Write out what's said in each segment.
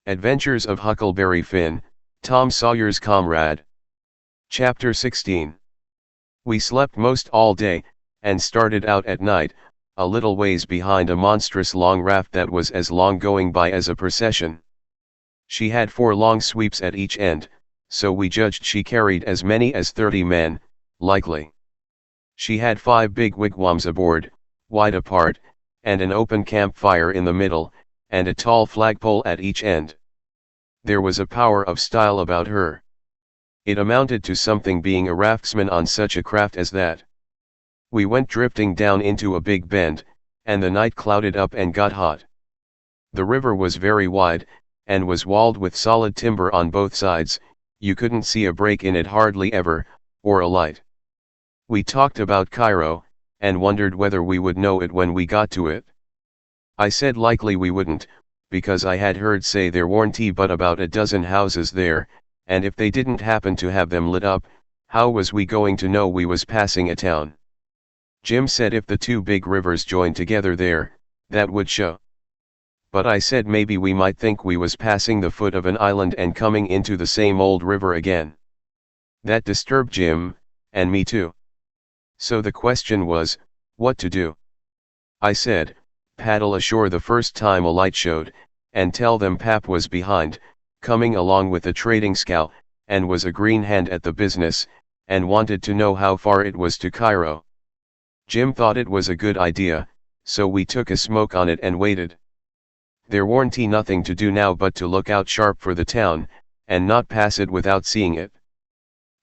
Adventures of Huckleberry Finn, Tom Sawyer's Comrade. Chapter 16. We slept most all day, and started out at night, a little ways behind a monstrous long raft that was as long going by as a procession. She had 4 long sweeps at each end, so we judged she carried as many as 30 men, likely. She had 5 big wigwams aboard, wide apart, and an open campfire in the middle, and a tall flagpole at each end. There was a power of style about her. It amounted to something being a raftsman on such a craft as that. We went drifting down into a big bend, and the night clouded up and got hot. The river was very wide, and was walled with solid timber on both sides. You couldn't see a break in it hardly ever, or a light. We talked about Cairo, and wondered whether we would know it when we got to it. I said likely we wouldn't, because I had heard say there weren't but about a dozen houses there, and if they didn't happen to have them lit up, how was we going to know we was passing a town? Jim said if the 2 big rivers joined together there, that would show. But I said maybe we might think we was passing the foot of an island and coming into the same old river again. That disturbed Jim, and me too. So the question was, what to do? I said, paddle ashore the first time a light showed, and tell them Pap was behind, coming along with a trading scow, and was a green hand at the business, and wanted to know how far it was to Cairo. Jim thought it was a good idea, so we took a smoke on it and waited. There weren't nothing to do now but to look out sharp for the town, and not pass it without seeing it.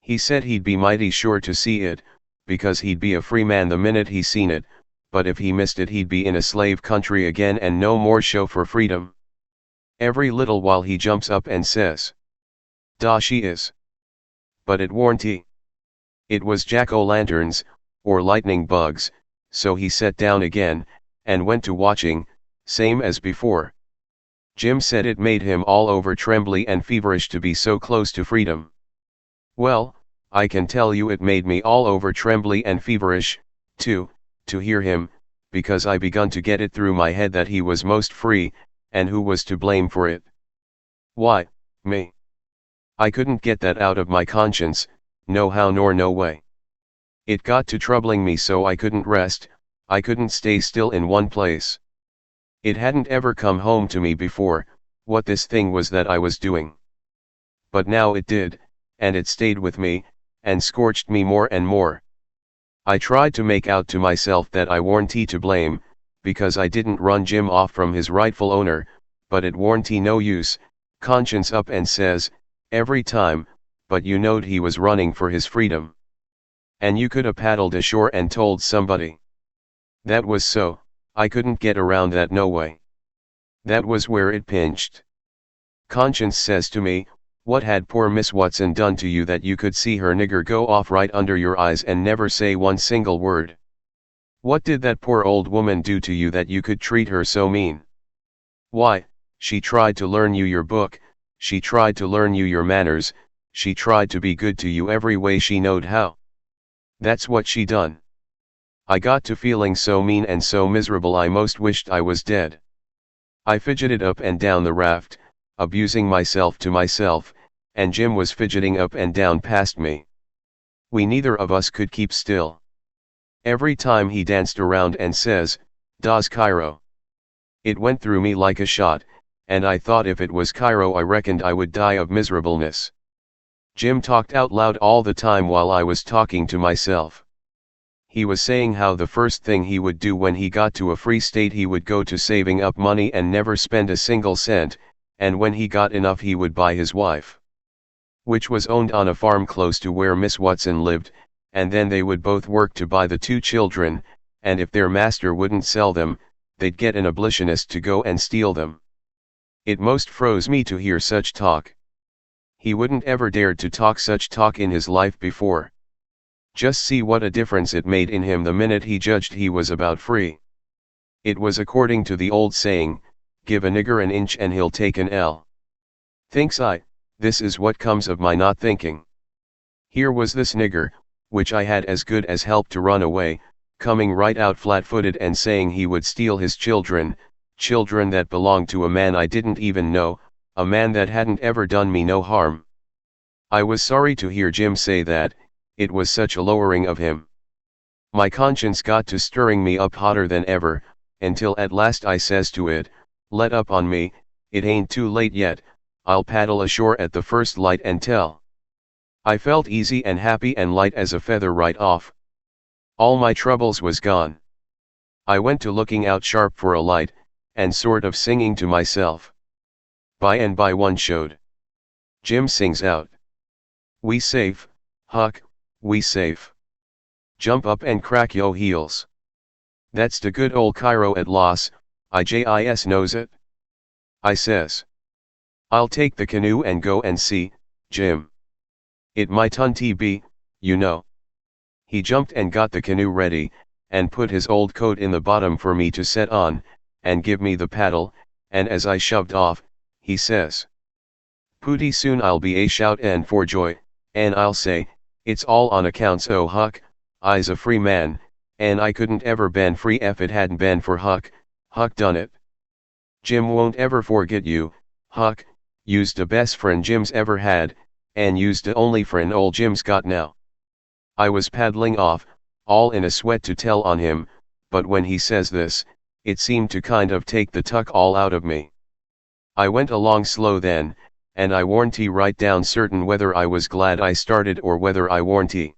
He said he'd be mighty sure to see it, because he'd be a free man the minute he seen it, but if he missed it he'd be in a slave country again and no more show for freedom. Every little while he jumps up and says, "Da she is." But it warn't he. It was jack-o'-lanterns, or lightning bugs, so he sat down again, and went to watching, same as before. Jim said it made him all over trembly and feverish to be so close to freedom. Well, I can tell you it made me all over trembly and feverish, too, to hear him, because I begun to get it through my head that he was most free, and who was to blame for it? Why, me. I couldn't get that out of my conscience, no how nor no way. It got to troubling me so I couldn't rest, I couldn't stay still in one place. It hadn't ever come home to me before, what this thing was that I was doing. But now it did, and it stayed with me, and scorched me more and more. I tried to make out to myself that I warn't to blame, because I didn't run Jim off from his rightful owner, but it warn't no use. Conscience up and says, every time, but you knowed he was running for his freedom. And you could a paddled ashore and told somebody. That was so, I couldn't get around that no way. That was where it pinched. Conscience says to me, what had poor Miss Watson done to you that you could see her nigger go off right under your eyes and never say one single word? What did that poor old woman do to you that you could treat her so mean? Why, she tried to learn you your book, she tried to learn you your manners, she tried to be good to you every way she knowed how. That's what she done. I got to feeling so mean and so miserable I most wished I was dead. I fidgeted up and down the raft, abusing myself to myself, and Jim was fidgeting up and down past me. We neither of us could keep still. Every time he danced around and says, "Das Cairo." It went through me like a shot, and I thought if it was Cairo I reckoned I would die of miserableness. Jim talked out loud all the time while I was talking to myself. He was saying how the first thing he would do when he got to a free state he would go to saving up money and never spend a single cent, and when he got enough he would buy his wife, which was owned on a farm close to where Miss Watson lived, and then they would both work to buy the 2 children, and if their master wouldn't sell them, they'd get an abolitionist to go and steal them. It most froze me to hear such talk. He wouldn't ever dared to talk such talk in his life before. Just see what a difference it made in him the minute he judged he was about free. It was according to the old saying, give a nigger an inch and he'll take an ell. Thinks I, this is what comes of my not thinking. Here was this nigger, which I had as good as helped to run away, coming right out flat-footed and saying he would steal his children, children that belonged to a man I didn't even know, a man that hadn't ever done me no harm. I was sorry to hear Jim say that, it was such a lowering of him. My conscience got to stirring me up hotter than ever, until at last I says to it, let up on me, it ain't too late yet, I'll paddle ashore at the first light and tell. I felt easy and happy and light as a feather right off. All my troubles was gone. I went to looking out sharp for a light, and sort of singing to myself. By and by one showed. Jim sings out. We safe, Huck, we safe. Jump up and crack yo heels. That's the good old Cairo at Los Ijis knows it. I says. I'll take the canoe and go and see, Jim. It might be, you know. He jumped and got the canoe ready, and put his old coat in the bottom for me to set on, and give me the paddle, and as I shoved off, he says. Pooty soon I'll be a shout and for joy, and I'll say, it's all on accounts o' Huck, I's a free man, and I couldn't ever been free if it hadn't been for Huck, Huck done it. Jim won't ever forget you, Huck, you's the best friend Jim's ever had, and you's the only friend old Jim's got now. I was paddling off, all in a sweat to tell on him, but when he says this, it seemed to kind of take the tuck all out of me. I went along slow then, and I warn't right down certain whether I was glad I started or whether I warn't.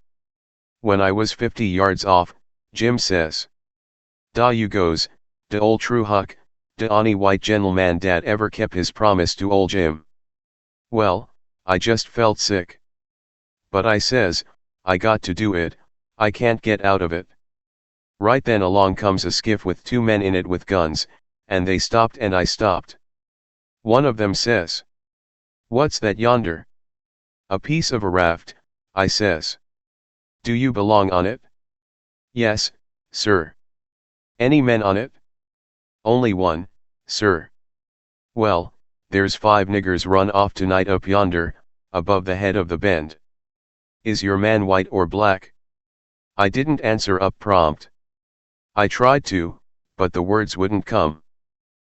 When I was 50 yards off, Jim says. Da you goes, de old true Huck, de only white gentleman dat ever kept his promise to old Jim. Well, I just felt sick. But I says, I got to do it, I can't get out of it. Right then along comes a skiff with 2 men in it with guns, and they stopped and I stopped. One of them says. What's that yonder? A piece of a raft, I says. Do you belong on it? Yes, sir. Any men on it? Only one, sir. Well, there's 5 niggers run off tonight up yonder, above the head of the bend. Is your man white or black? I didn't answer up prompt. I tried to, but the words wouldn't come.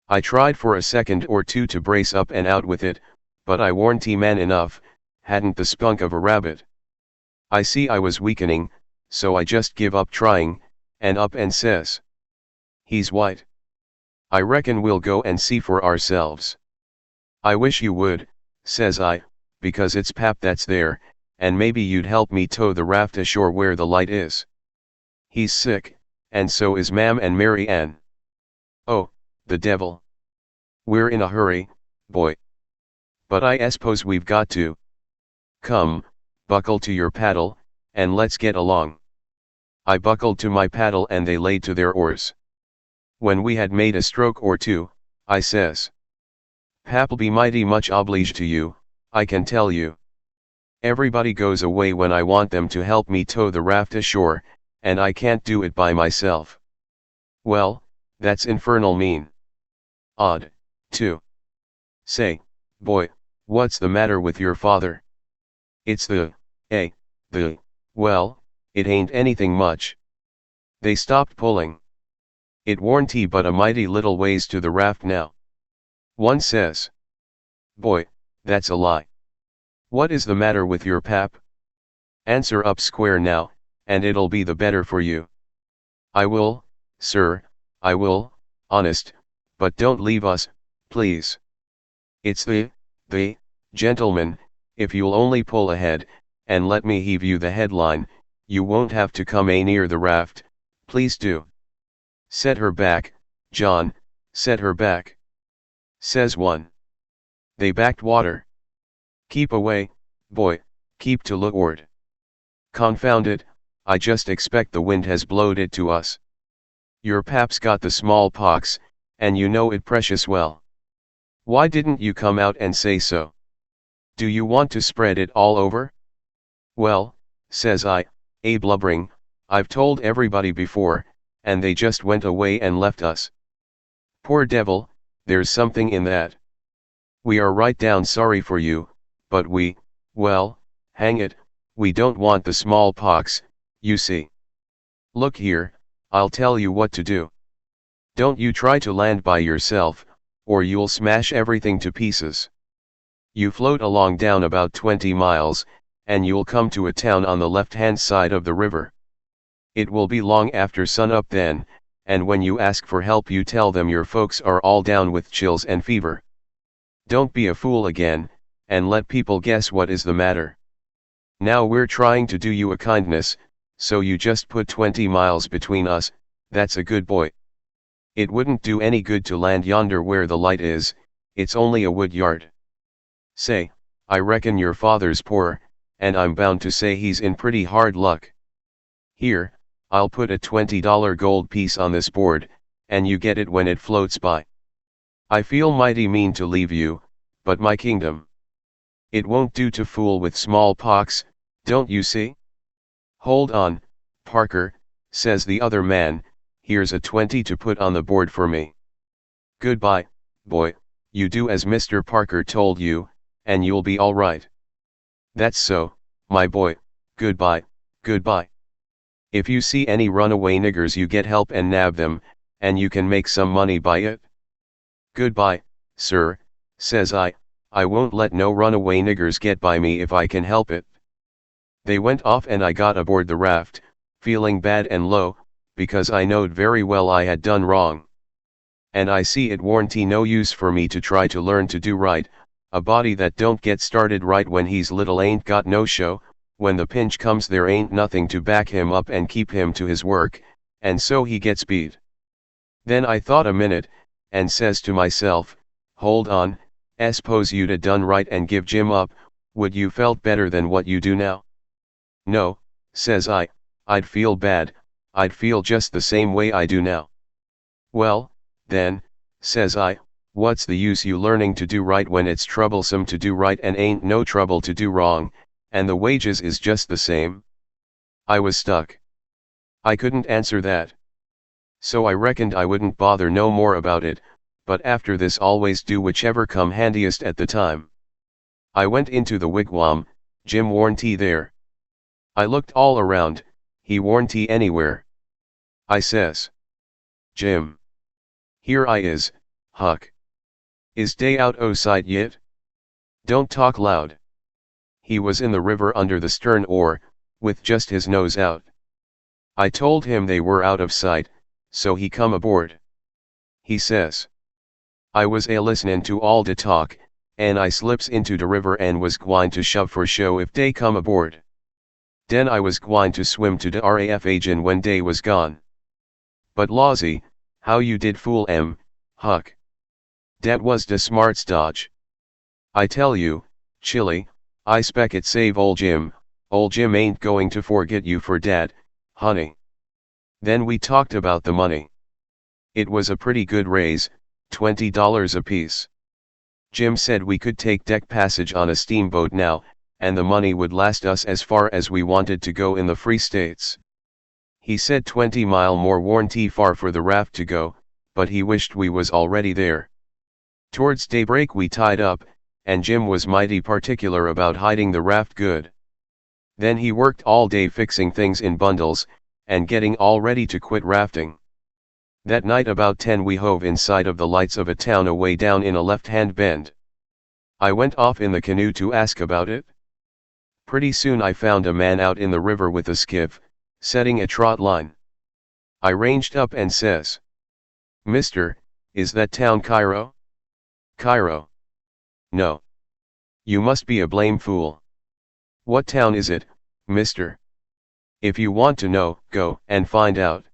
I tried for a second or two to brace up and out with it, but I warn't man enough, hadn't the spunk of a rabbit. I see I was weakening, so I just give up trying, and up and says. He's white. I reckon we'll go and see for ourselves. I wish you would, says I, because it's pap that's there, and maybe you'd help me tow the raft ashore where the light is. He's sick, and so is Mam and Mary Ann. Oh, the devil. We're in a hurry, boy. But I suppose we've got to. Come, buckle to your paddle, and let's get along. I buckled to my paddle and they laid to their oars. When we had made a stroke or two, I says. Pap'll be mighty much obliged to you, I can tell you. Everybody goes away when I want them to help me tow the raft ashore, and I can't do it by myself. Well, that's infernal mean. Odd, too. Say, boy, what's the matter with your father? It's well, it ain't anything much. They stopped pulling. It warn't but a mighty little ways to the raft now. One says. Boy, that's a lie. What is the matter with your pap? Answer up square now, and it'll be the better for you. I will, sir, I will, honest, but don't leave us, please. It's the, gentleman, if you'll only pull ahead, and let me heave you the headline, you won't have to come near the raft, please do. Set her back, John, set her back. Says one. They backed water. Keep away, boy, keep to leeward. Confound it, I just expect the wind has blowed it to us. Your pap's got the smallpox, and you know it precious well. Why didn't you come out and say so? Do you want to spread it all over? Well, says I, blubbering, I've told everybody before, and they just went away and left us. Poor devil, there's something in that. We are right down sorry for you, but well, hang it, we don't want the smallpox, you see. Look here, I'll tell you what to do. Don't you try to land by yourself, or you'll smash everything to pieces. You float along down about 20 miles, and you'll come to a town on the left-hand side of the river. It will be long after sunup then, and when you ask for help you tell them your folks are all down with chills and fever. Don't be a fool again, and let people guess what is the matter. Now we're trying to do you a kindness, so you just put 20 miles between us, that's a good boy. It wouldn't do any good to land yonder where the light is, it's only a wood yard. Say, I reckon your father's poor, and I'm bound to say he's in pretty hard luck. Here, I'll put a $20 gold piece on this board, and you get it when it floats by. I feel mighty mean to leave you, but my kingdom. It won't do to fool with smallpox, don't you see? Hold on, Parker, says the other man, here's a 20 to put on the board for me. Goodbye, boy, you do as Mr. Parker told you, and you'll be all right. That's so, my boy, goodbye, goodbye. If you see any runaway niggers you get help and nab them, and you can make some money by it. Goodbye, sir, says I won't let no runaway niggers get by me if I can help it. They went off and I got aboard the raft, feeling bad and low, because I knowed very well I had done wrong. And I see it warn't no use for me to try to learn to do right, a body that don't get started right when he's little ain't got no show, when the pinch comes there ain't nothing to back him up and keep him to his work, and so he gets beat. Then I thought a minute, and says to myself, hold on, s'pose you'd a done right and give Jim up, would you felt better than what you do now? No, says I'd feel bad, I'd feel just the same way I do now. Well, then, says I, what's the use you learning to do right when it's troublesome to do right and ain't no trouble to do wrong, and the wages is just the same? I was stuck. I couldn't answer that. So I reckoned I wouldn't bother no more about it, but after this always do whichever come handiest at the time. I went into the wigwam, Jim warn't there. I looked all around, he warn't anywhere. I says, Jim. Here I is, Huck. Is day out o' sight yet? Don't talk loud. He was in the river under the stern oar, with just his nose out. I told him they were out of sight, so he come aboard. He says. I was a-listenin' to all de talk, and I slips into de river and was gwine to shove for show if dey come aboard. Den I was gwine to swim to de RAF agin when dey was gone. But lawsy, how you did fool Huck. Dat was de smarts dodge. I tell you, Chilly, I spec it save ol' Jim ain't going to forget you for dat, honey. Then we talked about the money. It was a pretty good raise, $20 apiece. Jim said we could take deck passage on a steamboat now, and the money would last us as far as we wanted to go in the Free States. He said 20 mile more warn't far for the raft to go, but he wished we was already there. Towards daybreak we tied up, and Jim was mighty particular about hiding the raft good. Then he worked all day fixing things in bundles, and getting all ready to quit rafting. That night about 10 we hove in sight of the lights of a town away down in a left-hand bend. I went off in the canoe to ask about it. Pretty soon I found a man out in the river with a skiff, setting a trot line. I ranged up and says, Mister, is that town Cairo? Cairo. No. You must be a blame fool. What town is it, mister? If you want to know, go and find out.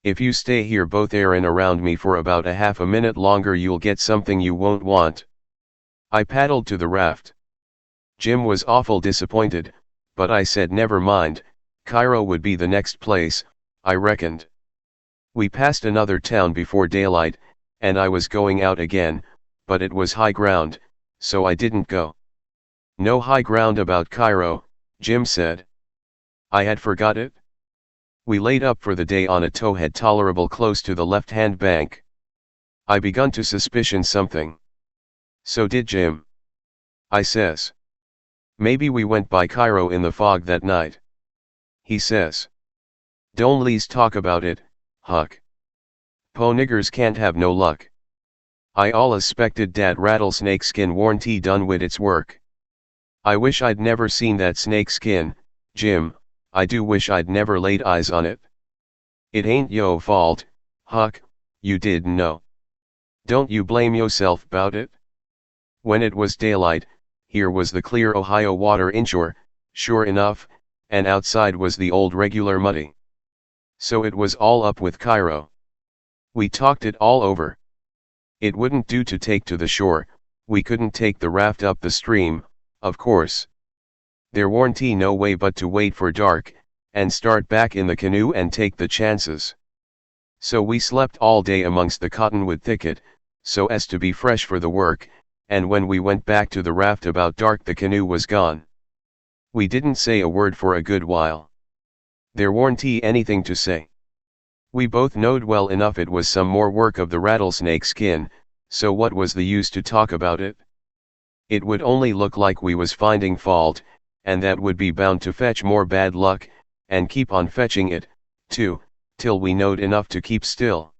If you stay here both airin' around me for about a half a minute longer you'll get something you won't want. I paddled to the raft. Jim was awful disappointed, but I said never mind, Cairo would be the next place, I reckoned. We passed another town before daylight, and I was going out again, but it was high ground, so I didn't go. No high ground about Cairo, Jim said. I had forgot it. We laid up for the day on a towhead tolerable close to the left-hand bank. I begun to suspicion something. So did Jim. I says. Maybe we went by Cairo in the fog that night. He says. Don't least talk about it, Huck. Po niggers can't have no luck. I allus expected dat rattlesnake skin warn't done wid its work. I wish I'd never seen that snake skin, Jim, I do wish I'd never laid eyes on it. It ain't yo' fault, Huck, you didn't know. Don't you blame yourself 'bout it? When it was daylight, here was the clear Ohio water inshore, sure enough, and outside was the old regular muddy. So it was all up with Cairo. We talked it all over. It wouldn't do to take to the shore, we couldn't take the raft up the stream, of course. There warn't no way but to wait for dark, and start back in the canoe and take the chances. So we slept all day amongst the cottonwood thicket, so as to be fresh for the work, and when we went back to the raft about dark the canoe was gone. We didn't say a word for a good while. There warn't anything to say. We both knowed well enough it was some more work of the rattlesnake skin, so what was the use to talk about it? It would only look like we was finding fault, and that would be bound to fetch more bad luck, and keep on fetching it, too, till we knowed enough to keep still.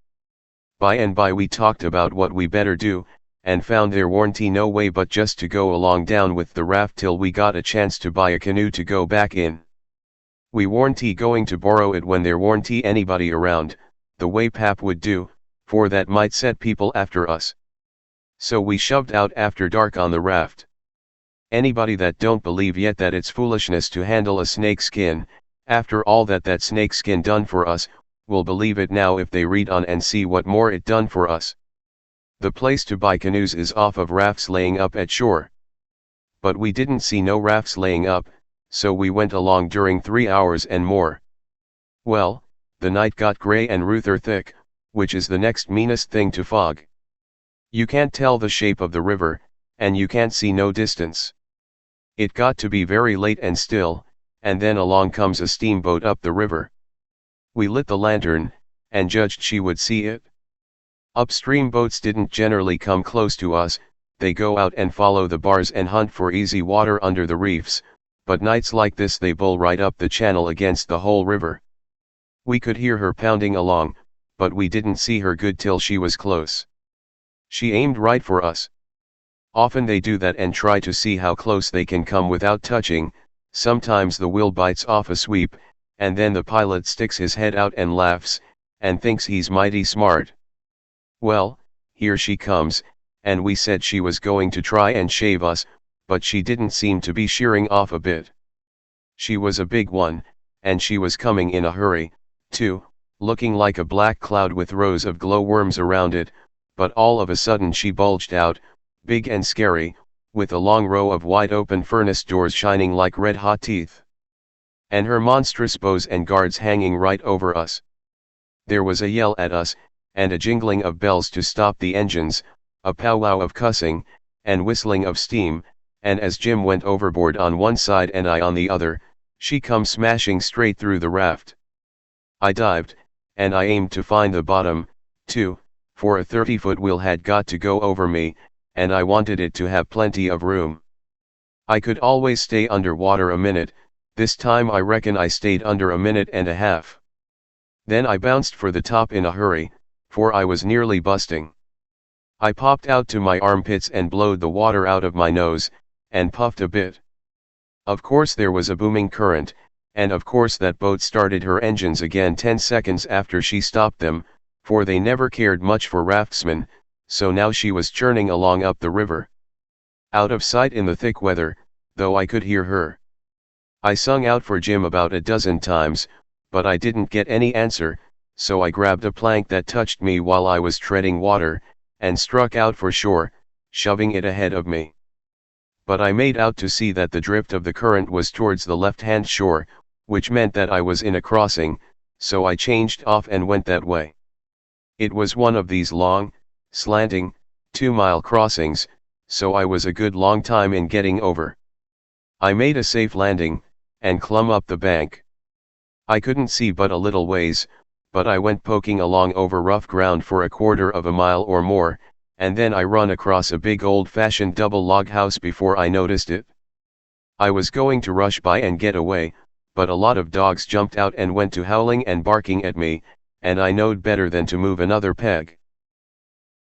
By and by we talked about what we better do, and found there warn't no way but just to go along down with the raft till we got a chance to buy a canoe to go back in. We warn't going to borrow it when there warn't anybody around, the way Pap would do, for that might set people after us. So we shoved out after dark on the raft. Anybody that don't believe yet that it's foolishness to handle a snake skin, after all that snake skin done for us, will believe it now if they read on and see what more it done for us. The place to buy canoes is off of rafts laying up at shore. But we didn't see no rafts laying up, so we went along during 3 hours and more. Well, the night got gray and ruther thick, which is the next meanest thing to fog. You can't tell the shape of the river, and you can't see no distance. It got to be very late and still, and then along comes a steamboat up the river. We lit the lantern, and judged she would see it. Upstream boats didn't generally come close to us, they go out and follow the bars and hunt for easy water under the reefs, but nights like this they bull right up the channel against the whole river. We could hear her pounding along, but we didn't see her good till she was close. She aimed right for us. Often they do that and try to see how close they can come without touching. Sometimes the wheel bites off a sweep, and then the pilot sticks his head out and laughs, and thinks he's mighty smart. Well, here she comes, and we said she was going to try and shave us, but she didn't seem to be shearing off a bit. She was a big one, and she was coming in a hurry, too, looking like a black cloud with rows of glowworms around it, but all of a sudden she bulged out, big and scary, with a long row of wide-open furnace doors shining like red-hot teeth. And her monstrous bows and guards hanging right over us. There was a yell at us, and a jingling of bells to stop the engines, a powwow of cussing, and whistling of steam, and as Jim went overboard on one side and I on the other, she come smashing straight through the raft. I dived, and I aimed to find the bottom, too, for a 30-foot wheel had got to go over me, and I wanted it to have plenty of room. I could always stay under water a minute, this time I reckon I stayed under a minute and a half. Then I bounced for the top in a hurry, for I was nearly busting. I popped out to my armpits and blowed the water out of my nose, and puffed a bit. Of course there was a booming current, and of course that boat started her engines again 10 seconds after she stopped them, for they never cared much for raftsmen, so now she was churning along up the river. Out of sight in the thick weather, though I could hear her. I sung out for Jim about a dozen times, but I didn't get any answer, so I grabbed a plank that touched me while I was treading water, and struck out for shore, shoving it ahead of me. But I made out to see that the drift of the current was towards the left-hand shore, which meant that I was in a crossing, so I changed off and went that way. It was one of these long, slanting, 2-mile crossings, so I was a good long time in getting over. I made a safe landing, and clumb up the bank. I couldn't see but a little ways, but I went poking along over rough ground for a 1/4 of a mile or more, and then I run across a big old-fashioned double log house before I noticed it. I was going to rush by and get away, but a lot of dogs jumped out and went to howling and barking at me, and I knowed better than to move another peg.